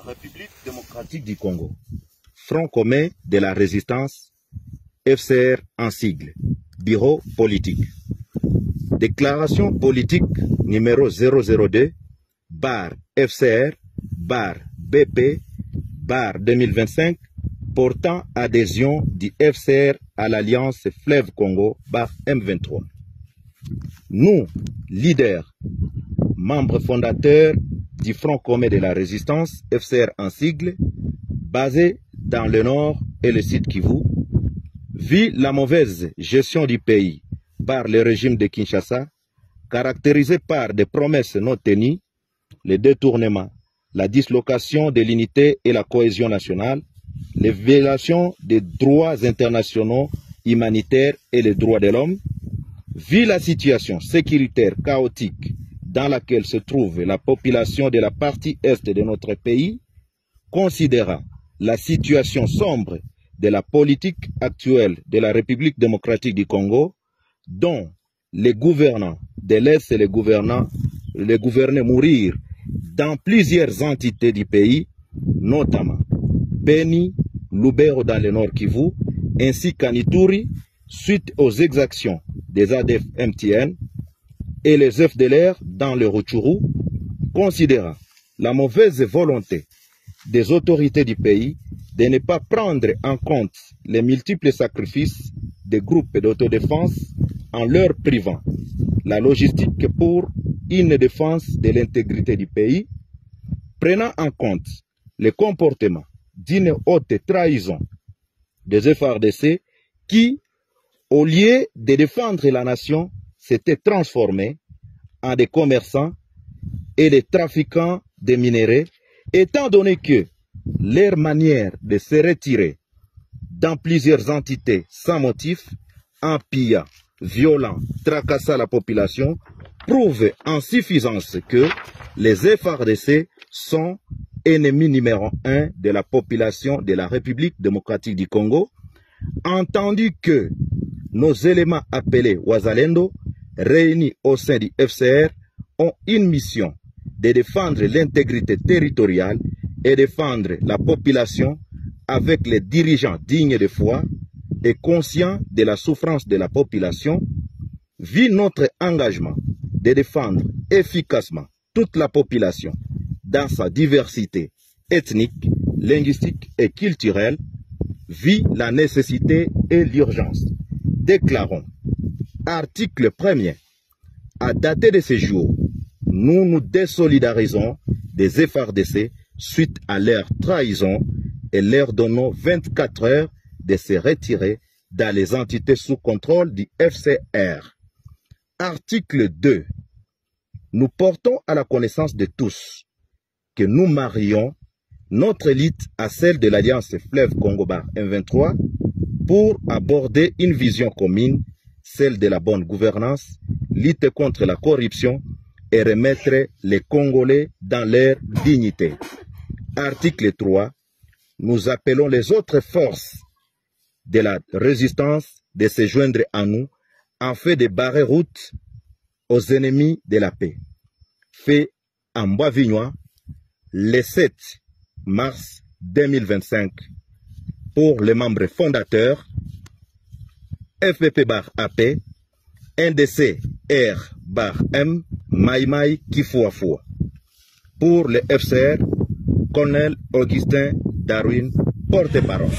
République démocratique du Congo, Front commun de la résistance, FCR en sigle, Bureau politique. Déclaration politique numéro 002, FCR, BP, 2025, portant adhésion du FCR à l'Alliance Fleuve Congo, M23. Nous, leaders, membres fondateurs du Front commun de la résistance, FCR en sigle, basé dans le nord et le sud Kivu, vu la mauvaise gestion du pays par le régime de Kinshasa, caractérisé par des promesses non tenues, le détournement, la dislocation de l'unité et la cohésion nationale, les violations des droits internationaux humanitaires et les droits de l'homme, vu la situation sécuritaire chaotique dans laquelle se trouve la population de la partie est de notre pays, considérant la situation sombre de la politique actuelle de la République démocratique du Congo, dont les gouvernants de l'Est et les gouvernés mourir dans plusieurs entités du pays, notamment Beni, Lubero dans le nord Kivu, ainsi qu'à Ituri, suite aux exactions des ADF MTN et les FDLR dans le Rutshuru, considérant la mauvaise volonté des autorités du pays de ne pas prendre en compte les multiples sacrifices des groupes d'autodéfense en leur privant la logistique pour une défense de l'intégrité du pays, prenant en compte le comportement d'une haute trahison des FARDC qui, au lieu de défendre la nation, s'étaient transformés en des commerçants et des trafiquants de minerais, étant donné que leur manière de se retirer dans plusieurs entités sans motif, en pillant, violant, tracassant la population, prouve en suffisance que les FARDC sont ennemis numéro 1 de la population de la République démocratique du Congo, entendu que nos éléments appelés Wazalendo, réunis au sein du FCR, ont une mission de défendre l'intégrité territoriale et défendre la population avec les dirigeants dignes de foi et conscients de la souffrance de la population, vu notre engagement de défendre efficacement toute la population dans sa diversité ethnique, linguistique et culturelle, vu la nécessité et l'urgence. Déclarons, article 1er, à dater de ce jour, nous nous désolidarisons des FARDC suite à leur trahison et leur donnons 24 heures de se retirer dans les entités sous contrôle du FCR. Article 2. Nous portons à la connaissance de tous que nous marions notre élite à celle de l'Alliance Fleuve Congo M23 pour aborder une vision commune, celle de la bonne gouvernance, lutter contre la corruption et remettre les Congolais dans leur dignité. Article 3. Nous appelons les autres forces de la résistance de se joindre à nous afin de barrer route aux ennemis de la paix. Fait en Bois-Vignois le 7 mars 2025 pour les membres fondateurs FPP-AP, NDC-R-M, Maïmaï Kifuafua. Pour le FCR, Colonel Augustin Darwin, porte-parole.